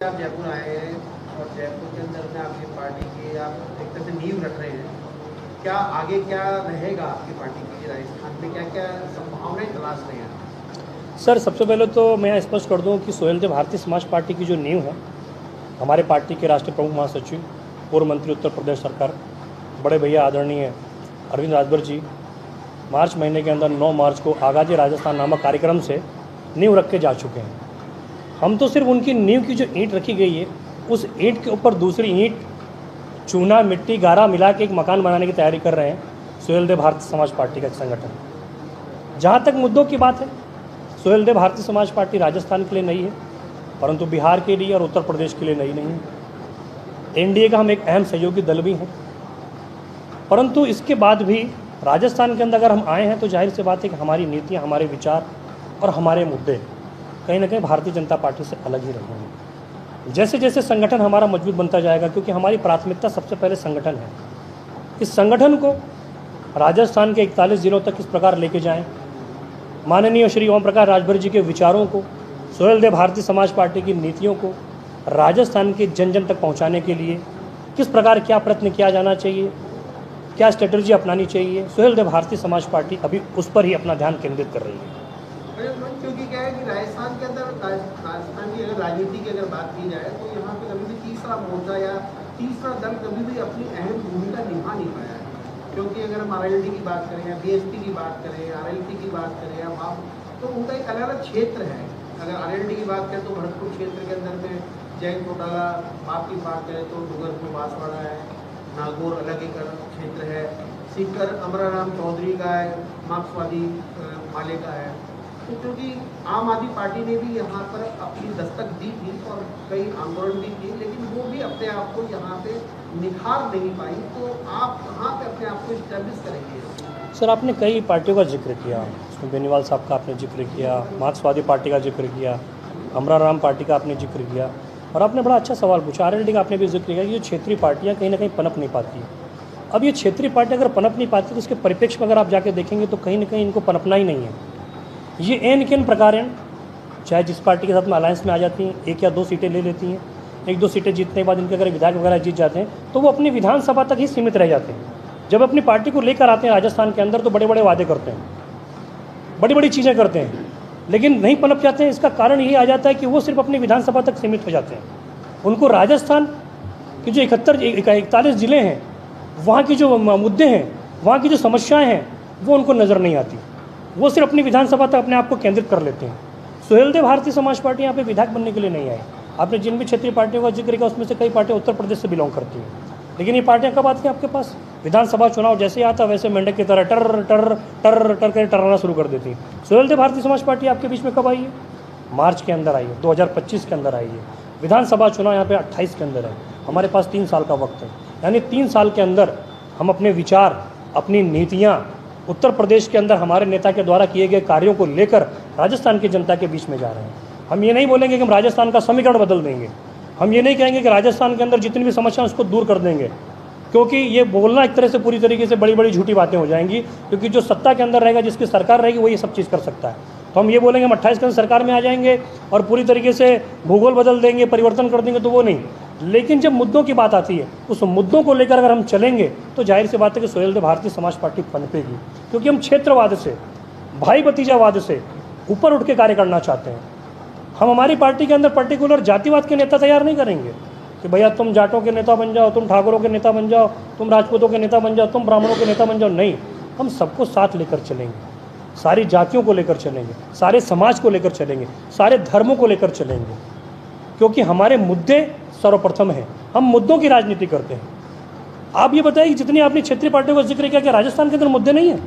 आप जयपुर आए हैं और जयपुर के अंदर में आपकी पार्टी की आप एक तरह से नींव रख रहे हैं। क्या आगे क्या रहेगा आपकी पार्टी की राजस्थान में, क्या क्या संभावनाएं तलाश रहे हैं? सर, सबसे पहले तो मैं स्पष्ट कर दूं कि सोहेलदेव भारतीय समाज पार्टी की जो नींव है, हमारे पार्टी के राष्ट्रीय प्रमुख महासचिव, पूर्व मंत्री उत्तर प्रदेश सरकार, बड़े भैया आदरणीय अरविंद राजभर जी मार्च महीने के अंदर 9 मार्च को आगाज़ी राजस्थान नामक कार्यक्रम से नींव रख के जा चुके हैं। हम तो सिर्फ उनकी नींव की जो ईंट रखी गई है, उस ईंट के ऊपर दूसरी ईंट, चूना, मिट्टी, गारा मिला के एक मकान बनाने की तैयारी कर रहे हैं सोहेलदेव भारतीय समाज पार्टी का संगठन। जहाँ तक मुद्दों की बात है, सोहेलदेव भारतीय समाज पार्टी राजस्थान के लिए नई है, परंतु बिहार के लिए और उत्तर प्रदेश के लिए नई नहीं है। एनडीए का हम एक अहम सहयोगी दल भी हैं, परंतु इसके बाद भी राजस्थान के अंदर अगर हम आए हैं तो जाहिर सी बात है कि हमारी नीतियाँ, हमारे विचार और हमारे मुद्दे कहीं ना कहीं भारतीय जनता पार्टी से अलग ही रहेंगे। जैसे जैसे संगठन हमारा मजबूत बनता जाएगा, क्योंकि हमारी प्राथमिकता सबसे पहले संगठन है, इस संगठन को राजस्थान के 41 जिलों तक इस प्रकार लेके जाएं। माननीय श्री ओम प्रकाश राजभर जी के विचारों को, सोहेलदेव भारतीय समाज पार्टी की नीतियों को राजस्थान के जन जन तक पहुंचाने के लिए किस प्रकार क्या प्रयत्न किया जाना चाहिए, क्या स्ट्रेटजी अपनानी चाहिए, सोहेलदेव भारतीय समाज पार्टी अभी उस पर ही अपना ध्यान केंद्रित कर रही है। क्योंकि क्या है कि राजस्थान के अंदर राजस्थान की अगर राजनीति की अगर बात की जाए तो यहाँ पे कभी भी तीसरा मोर्चा या तीसरा दल कभी भी अपनी अहम भूमिका निभा नहीं पाया है। क्योंकि अगर हम आरएलडी की बात करें या बीएसपी की बात करें, आरएलपी की बात करें या वहाँ, तो उनका एक अलग अलग क्षेत्र है। अगर आरएलडी की बात करें तो भरतपुर क्षेत्र के अंदर में जैन चौटाला, आप की बात करें तो डूंगरपुर बांसवाड़ा है, नागौर अलग एक क्षेत्र है, सीकर अमराराम चौधरी का है, मार्क्सवादी माले का है। तो क्योंकि आम आदमी पार्टी ने भी यहाँ पर अपनी दस्तक दी थी और कई आंदोलन भी किए, लेकिन वो भी अपने आप को यहाँ पे निखार नहीं पाई। तो आप कहाँ पे अपने आप को इस्टेब्लिश करेंगे? सर, आपने कई पार्टियों का जिक्र किया, उसमें बेनीवाल साहब का आपने जिक्र किया, मार्क्सवादी पार्टी का जिक्र किया, अमराराम पार्टी का आपने जिक्र किया, और आपने बड़ा अच्छा सवाल पूछा। आरएलडी का आपने भी जिक्र किया कि ये क्षेत्रीय पार्टियाँ कहीं ना कहीं पनप नहीं पाती है। अब ये क्षेत्रीय पार्टी अगर पनप नहीं पाती तो उसके परिप्रेक्ष्य में अगर आप जाके देखेंगे तो कहीं ना कहीं इनको पनपना ही नहीं है। ये एन के प्रकार हैं, चाहे जिस पार्टी के साथ में अलायंस में आ जाती हैं, 1 या 2 सीटें ले लेती हैं, 1-2 सीटें जीतने के बाद इनके अगर विधायक वगैरह जीत जाते हैं तो वो अपनी विधानसभा तक ही सीमित रह जाते हैं। जब अपनी पार्टी को लेकर आते हैं राजस्थान के अंदर तो बड़े बड़े वादे करते हैं, बड़ी बड़ी चीज़ें करते हैं, लेकिन नहीं पनप जाते हैं। इसका कारण यही आ जाता है कि वो सिर्फ अपनी विधानसभा तक सीमित हो जाते हैं। उनको राजस्थान के जो 41 ज़िले हैं, वहाँ की जो मुद्दे हैं, वहाँ की जो समस्याएँ हैं, वो उनको नज़र नहीं आती। वो सिर्फ अपनी विधानसभा तक अपने आप को केंद्रित कर लेते हैं। सोहेलदेव भारतीय समाज पार्टी यहाँ पे विधायक बनने के लिए नहीं आई। आपने जिन भी क्षेत्रीय पार्टियों का जिक्र किया उसमें से कई पार्टियाँ उत्तर प्रदेश से बिलोंग करती हैं, लेकिन ये पार्टियाँ कब आती हैं आपके पास? विधानसभा चुनाव जैसे ही आता वैसे मेंढक की तरह टर टर टर टर कर टर्राना शुरू कर देती है। सोहेलदेव भारतीय समाज पार्टी आपके बीच में कब आई है? मार्च के अंदर आई है, 2025 के अंदर आई है। विधानसभा चुनाव यहाँ पे 28 के अंदर है। हमारे पास 3 साल का वक्त है, यानी 3 साल के अंदर हम अपने विचार, अपनी नीतियाँ उत्तर प्रदेश के अंदर हमारे नेता के द्वारा किए गए कार्यों को लेकर राजस्थान की जनता के बीच में जा रहे हैं। हम ये नहीं बोलेंगे कि हम राजस्थान का समीकरण बदल देंगे, हम ये नहीं कहेंगे कि राजस्थान के अंदर जितनी भी समस्या उसको दूर कर देंगे, क्योंकि ये बोलना एक तरह से पूरी तरीके से बड़ी बड़ी झूठी बातें हो जाएंगी। क्योंकि जो सत्ता के अंदर रहेगा, जिसकी सरकार रहेगी, वो ये सब चीज़ कर सकता है। तो हम ये बोलेंगे हम 28 के अंदर सरकार में आ जाएंगे और पूरी तरीके से भूगोल बदल देंगे, परिवर्तन कर देंगे, तो वो नहीं। लेकिन जब मुद्दों की बात आती है, उस मुद्दों को लेकर अगर हम चलेंगे तो जाहिर सी बात है कि सोहेलदेव भारतीय समाज पार्टी पनपेगी, क्योंकि हम क्षेत्रवाद से, भाई भतीजावाद से ऊपर उठ के कार्य करना चाहते हैं। हम हमारी पार्टी के अंदर पर्टिकुलर जातिवाद के नेता तैयार नहीं करेंगे कि भैया तुम जाटों के नेता बन जाओ, तुम ठाकुरों के नेता बन जाओ, तुम राजपूतों के नेता बन जाओ, तुम ब्राह्मणों के नेता बन जाओ। नहीं, हम सबको साथ लेकर चलेंगे, सारी जातियों को लेकर चलेंगे, सारे समाज को लेकर चलेंगे, सारे धर्मों को लेकर चलेंगे, क्योंकि हमारे मुद्दे सर्वप्रथम हैं। हम मुद्दों की राजनीति करते हैं। आप ये बताइए कि जितनी आपने क्षेत्रीय पार्टियों का जिक्र किया कि राजस्थान के अंदर मुद्दे नहीं हैं।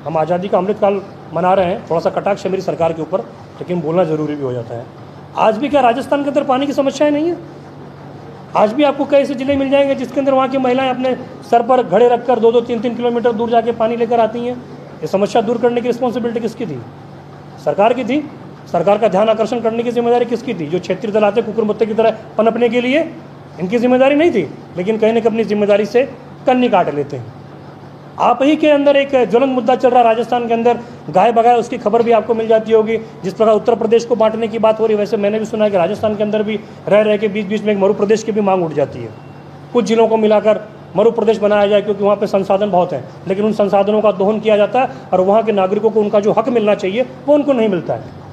हम आज़ादी का अमृतकाल मना रहे हैं, थोड़ा सा कटाक्ष है मेरी सरकार के ऊपर, लेकिन बोलना ज़रूरी भी हो जाता है। आज भी क्या राजस्थान के अंदर पानी की समस्याएं नहीं है? आज भी आपको कई ऐसे जिले मिल जाएंगे जिसके अंदर वहाँ की महिलाएं अपने सर पर घड़े रखकर 2-2, 3-3 किलोमीटर दूर जाके पानी लेकर आती हैं। ये समस्या दूर करने की रिस्पॉन्सिबिलिटी किसकी थी? सरकार की थी। सरकार का ध्यान आकर्षण करने की जिम्मेदारी किसकी थी? जो क्षेत्रीय दल आते कुकुर मुत्ते की तरह पनपने के लिए, इनकी जिम्मेदारी नहीं थी, लेकिन कहीं ना कहीं अपनी जिम्मेदारी से कन्नी काट लेते हैं। आप ही के अंदर एक ज्वलंत मुद्दा चल रहा है राजस्थान के अंदर, गाय बगाए उसकी खबर भी आपको मिल जाती होगी। जिस प्रकार उत्तर प्रदेश को बांटने की बात हो रही है, वैसे मैंने भी सुना है कि राजस्थान के अंदर भी रह के बीच बीच में एक मरु प्रदेश की भी मांग उठ जाती है। कुछ जिलों को मिलाकर मरु प्रदेश बनाया जाए, क्योंकि वहाँ पे संसाधन बहुत हैं, लेकिन उन संसाधनों का दोहन किया जाता है और वहाँ के नागरिकों को उनका जो हक मिलना चाहिए वो उनको नहीं मिलता है।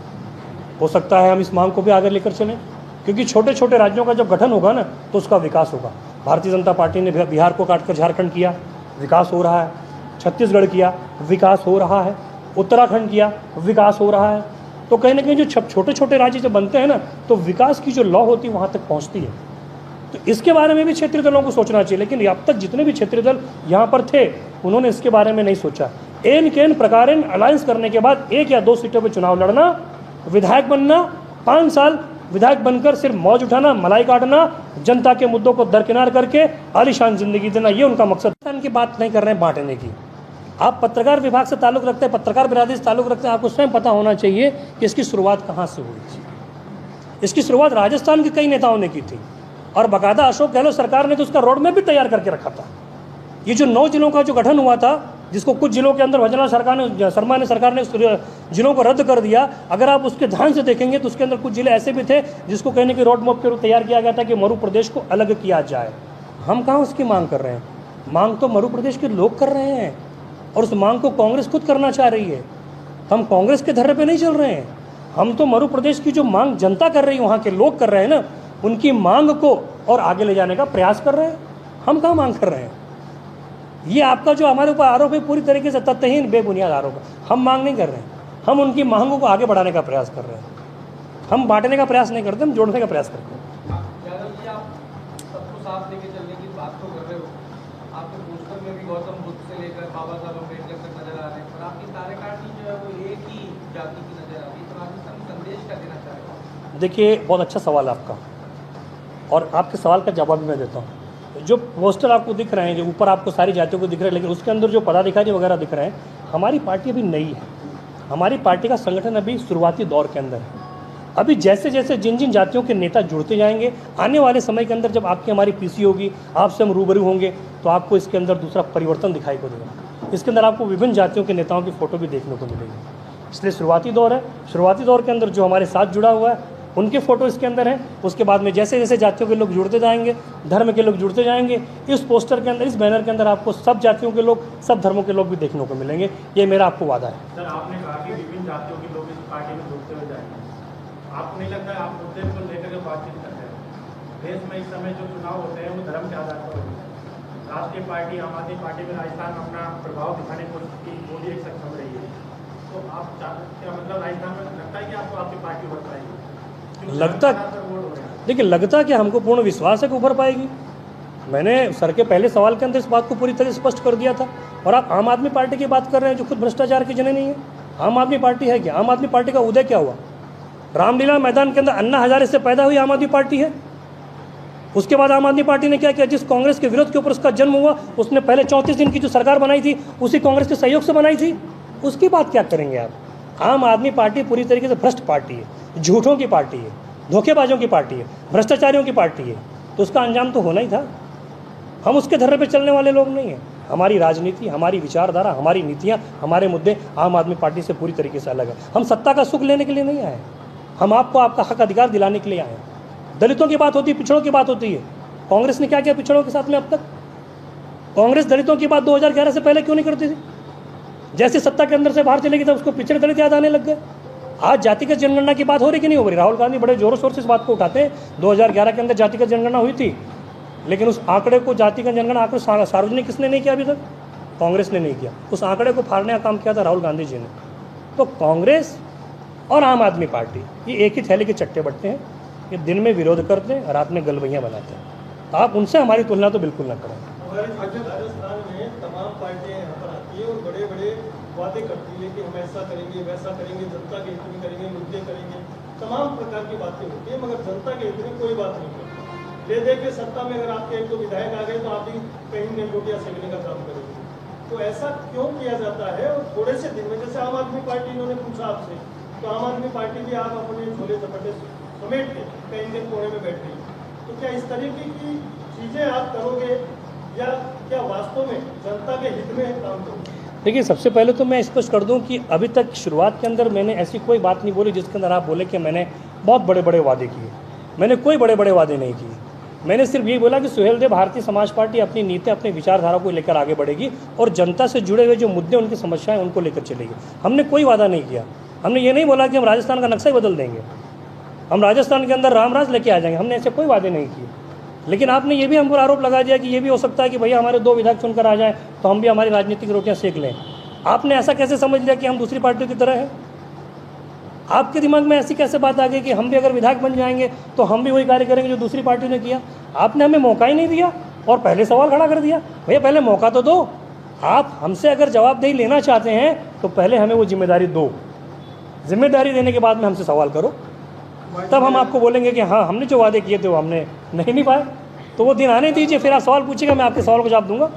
हो सकता है हम इस मांग को भी आगे लेकर चलें, क्योंकि छोटे छोटे राज्यों का जब गठन होगा ना तो उसका विकास होगा। भारतीय जनता पार्टी ने बिहार को काटकर झारखंड किया, विकास हो रहा है। छत्तीसगढ़ किया, विकास हो रहा है। उत्तराखंड किया, विकास हो रहा है। तो कहीं ना कहीं जो छोटे छोटे राज्य जब बनते हैं ना तो विकास की जो लौ होती है वहाँ तक पहुँचती है। तो इसके बारे में भी क्षेत्रीय दलों को सोचना चाहिए, लेकिन अब तक जितने भी क्षेत्रीय दल यहाँ पर थे उन्होंने इसके बारे में नहीं सोचा। एन केन प्रकारेण अलायंस करने के बाद 1 या 2 सीटों पर चुनाव लड़ना, विधायक बनना, 5 साल विधायक बनकर सिर्फ मौज उठाना, मलाई काटना, जनता के मुद्दों को दरकिनार करके आलीशान जिंदगी देना, ये उनका मकसद। की बात नहीं कर रहे हैं बांटने की। आप पत्रकार विभाग से ताल्लुक़ रखते हैं, पत्रकार बिरादरी से ताल्लुक़ रखते हैं, आपको स्वयं पता होना चाहिए कि इसकी शुरुआत कहाँ से हुई थी। इसकी शुरुआत राजस्थान के कई नेताओं ने की थी और बाकायदा अशोक गहलोत सरकार ने तो उसका रोड मैप भी तैयार करके रखा था। ये जो 9 जिलों का जो गठन हुआ था, जिसको कुछ जिलों के अंदर भजनलाल शर्मा ने सरकार ने जिलों को रद्द कर दिया, अगर आप उसके ध्यान से देखेंगे तो उसके अंदर कुछ जिले ऐसे भी थे जिसको कहने की रोड मैप के रूप तैयार किया गया था कि मरु प्रदेश को अलग किया जाए। हम कहाँ उसकी मांग कर रहे हैं? मांग तो मरु प्रदेश के लोग कर रहे हैं और उस मांग को कांग्रेस खुद करना चाह रही है। हम कांग्रेस के धर्रे पे नहीं चल रहे हैं। हम तो मरु प्रदेश की जो मांग जनता कर रही है, वहाँ के लोग कर रहे हैं ना, उनकी मांग को और आगे ले जाने का प्रयास कर रहे हैं। हम कहाँ मांग कर रहे हैं? ये आपका जो हमारे ऊपर आरोप है पूरी तरीके से तथ्यहीन बेबुनियाद आरोप है। हम मांग नहीं कर रहे हैं, हम उनकी मांगों को आगे बढ़ाने का प्रयास कर रहे हैं। हम बांटने का प्रयास नहीं करते, हम जोड़ने का प्रयास करते हैं। यादव जी, आप सबको साथ लेके चलने की बात तो कर रहे हो, आपके पोस्टर में भी गौतम बुद्ध से लेकर बाबा साहब अम्बेडकर तक नजर आ रहे हैं, पर आपकी कार्यकारिणी जो है वो एक ही जाति की नजर आ रही है। तो राजस्थान में संदेश क्या देना चाह रहे हो? देखिए, बहुत अच्छा सवाल है आपका और आपके सवाल का जवाब भी मैं देता हूँ। जो पोस्टर आपको दिख रहे हैं, जो ऊपर आपको सारी जातियों को दिख रहे हैं, लेकिन उसके अंदर जो पदाधिकारी वगैरह दिख रहे हैं, हमारी पार्टी अभी नई है। हमारी पार्टी का संगठन अभी शुरुआती दौर के अंदर है। अभी जैसे जैसे जिन जिन जातियों के नेता जुड़ते जाएंगे, आने वाले समय के अंदर जब आपकी हमारी पीसी होगी, आपसे हम रूबरू होंगे, तो आपको इसके अंदर दूसरा परिवर्तन दिखाई को देगा। इसके अंदर आपको विभिन्न जातियों के नेताओं की फ़ोटो भी देखने को मिलेगी। इसलिए शुरुआती दौर है। शुरुआती दौर के अंदर जो हमारे साथ जुड़ा हुआ है उनके फ़ोटो इसके अंदर हैं। उसके बाद में जैसे जैसे जातियों के लोग जुड़ते जाएंगे, धर्म के लोग जुड़ते जाएंगे, इस पोस्टर के अंदर, इस बैनर के अंदर आपको सब जातियों के लोग, सब धर्मों के लोग भी देखने को मिलेंगे। ये मेरा आपको वादा है। सर, आपने कहा कि विभिन्न जातियों के लोग इस पार्टी में जुड़ते हुए जाएंगे। आपको नहीं लगता है आप मुद्दे को लेकर के बातचीत करते हैं? देश में इस समय जो चुनाव होते हैं वो धर्म के आधार पर होते हैं। राष्ट्रीय पार्टी आम आदमी पार्टी में राजस्थान में अपना प्रभाव दिखाने की कोशिश की, वो भी एक सक्षम रही है। तो आप क्या मतलब राजस्थान में लगता है कि आपको आपकी पार्टी उभर पाएगी? लगता, देखिए, लगता कि हमको पूर्ण विश्वास है कि उभर पाएगी। मैंने सर के पहले सवाल के अंदर इस बात को पूरी तरह स्पष्ट कर दिया था। और आप आम आदमी पार्टी की बात कर रहे हैं जो खुद भ्रष्टाचार की जननी है। आम आदमी पार्टी है क्या? आम आदमी पार्टी का उदय क्या हुआ? रामलीला मैदान के अंदर अन्ना हजारे से पैदा हुई आम आदमी पार्टी है। उसके बाद आम आदमी पार्टी ने क्या किया? जिस कांग्रेस के विरोध के ऊपर उसका जन्म हुआ, उसने पहले 34 दिन की जो सरकार बनाई थी उसी कांग्रेस के सहयोग से बनाई थी। उसकी बात क्या करेंगे आप? आम आदमी पार्टी पूरी तरीके से भ्रष्ट पार्टी है, झूठों की पार्टी है, धोखेबाजों की पार्टी है, भ्रष्टाचारियों की पार्टी है। तो उसका अंजाम तो होना ही था। हम उसके धर्रे पे चलने वाले लोग नहीं हैं। हमारी राजनीति, हमारी विचारधारा, हमारी नीतियाँ, हमारे मुद्दे आम आदमी पार्टी से पूरी तरीके से अलग है। हम सत्ता का सुख लेने के लिए नहीं आए, हम आपको आपका हक अधिकार दिलाने के लिए आए हैं। दलितों की बात होती है, पिछड़ों की बात होती है। कांग्रेस ने क्या किया पिछड़ों के साथ में अब तक? कांग्रेस दलितों की बात 2011 से पहले क्यों नहीं करती थी? जैसे सत्ता के अंदर से बाहर चलेगी तब उसको पिछड़े दलित याद आने लग गए। आज जातिगत जनगणना की बात हो रही कि नहीं हो रही? राहुल गांधी बड़े जोरों शोर से इस बात को उठाते हैं। 2011 के अंदर जातिगत जनगणना हुई थी, लेकिन उस आंकड़े को, जातिगत जनगणना आंकड़े सार्वजनिक किसने नहीं किया अभी तक? कांग्रेस ने नहीं किया। उस आंकड़े को फाड़ने का काम किया था राहुल गांधी जी ने। तो कांग्रेस और आम आदमी पार्टी ये एक ही थैले के चट्टे बट्टे हैं। ये दिन में विरोध करते हैं, रात में गलबैयाँ बनाते हैं। तो आप उनसे हमारी तुलना तो बिल्कुल ना करें। राजस्थान में तमाम पार्टियां यहाँ पर आती है और बड़े बड़े वादे करती है कि हम ऐसा करेंगे, वैसा करेंगे, जनता के हित में करेंगे, मुद्दे करेंगे, तमाम प्रकार की बातें होती है, मगर जनता के हित में कोई बात नहीं करती। ले दे के सत्ता में अगर आपके एक तो विधायक आ गए तो आप भी कहीं ने रोटियाँ सेकने का काम करेंगे। तो ऐसा क्यों किया जाता है? और थोड़े से दिन में, जैसे आम आदमी पार्टी इन्होंने पूछा आपसे, तो आम आदमी पार्टी भी आप अपने झोले झपटे समेट के कहीं दिन कोने में बैठ गई। तो क्या इस तरीके की चीज़ें आप करोगे या क्या वास्तव में जनता के हित में काम करेंगे? देखिए, सबसे पहले तो मैं स्पष्ट कर दूं कि अभी तक शुरुआत के अंदर मैंने ऐसी कोई बात नहीं बोली जिसके अंदर आप बोले कि मैंने बहुत बड़े बड़े वादे किए। मैंने कोई बड़े बड़े वादे नहीं किए। मैंने सिर्फ यही बोला कि सुहेलदेव भारतीय समाज पार्टी अपनी नीति, अपनी विचारधारा को लेकर आगे बढ़ेगी और जनता से जुड़े हुए जो मुद्दे, उनकी समस्याएं, उनको लेकर चलेगी। हमने कोई वादा नहीं किया। हमने ये नहीं बोला कि हम राजस्थान का नक्शा ही बदल देंगे, हम राजस्थान के अंदर रामराज लेके आ जाएंगे। हमने ऐसे कोई वादे नहीं किए। लेकिन आपने ये भी हम पर आरोप लगा दिया कि ये भी हो सकता है कि भैया हमारे 2 विधायक चुनकर आ जाएं तो हम भी हमारी राजनीतिक रोटियां सेक लें। आपने ऐसा कैसे समझ लिया कि हम दूसरी पार्टियों की तरह हैं? आपके दिमाग में ऐसी कैसे बात आ गई कि हम भी अगर विधायक बन जाएंगे तो हम भी वही कार्य करेंगे जो दूसरी पार्टी ने किया? आपने हमें मौका ही नहीं दिया और पहले सवाल खड़ा कर दिया। भैया पहले मौका तो दो। आप हमसे अगर जवाबदेही लेना चाहते हैं तो पहले हमें वो जिम्मेदारी दो। जिम्मेदारी देने के बाद में हमसे सवाल करो, तब हम आपको बोलेंगे कि हाँ, हमने जो वादे किए थे वो हमने नहीं निभाए। तो वो दिन आने दीजिए, फिर आप सवाल पूछिएगा, मैं आपके सवाल को जवाब दूंगा।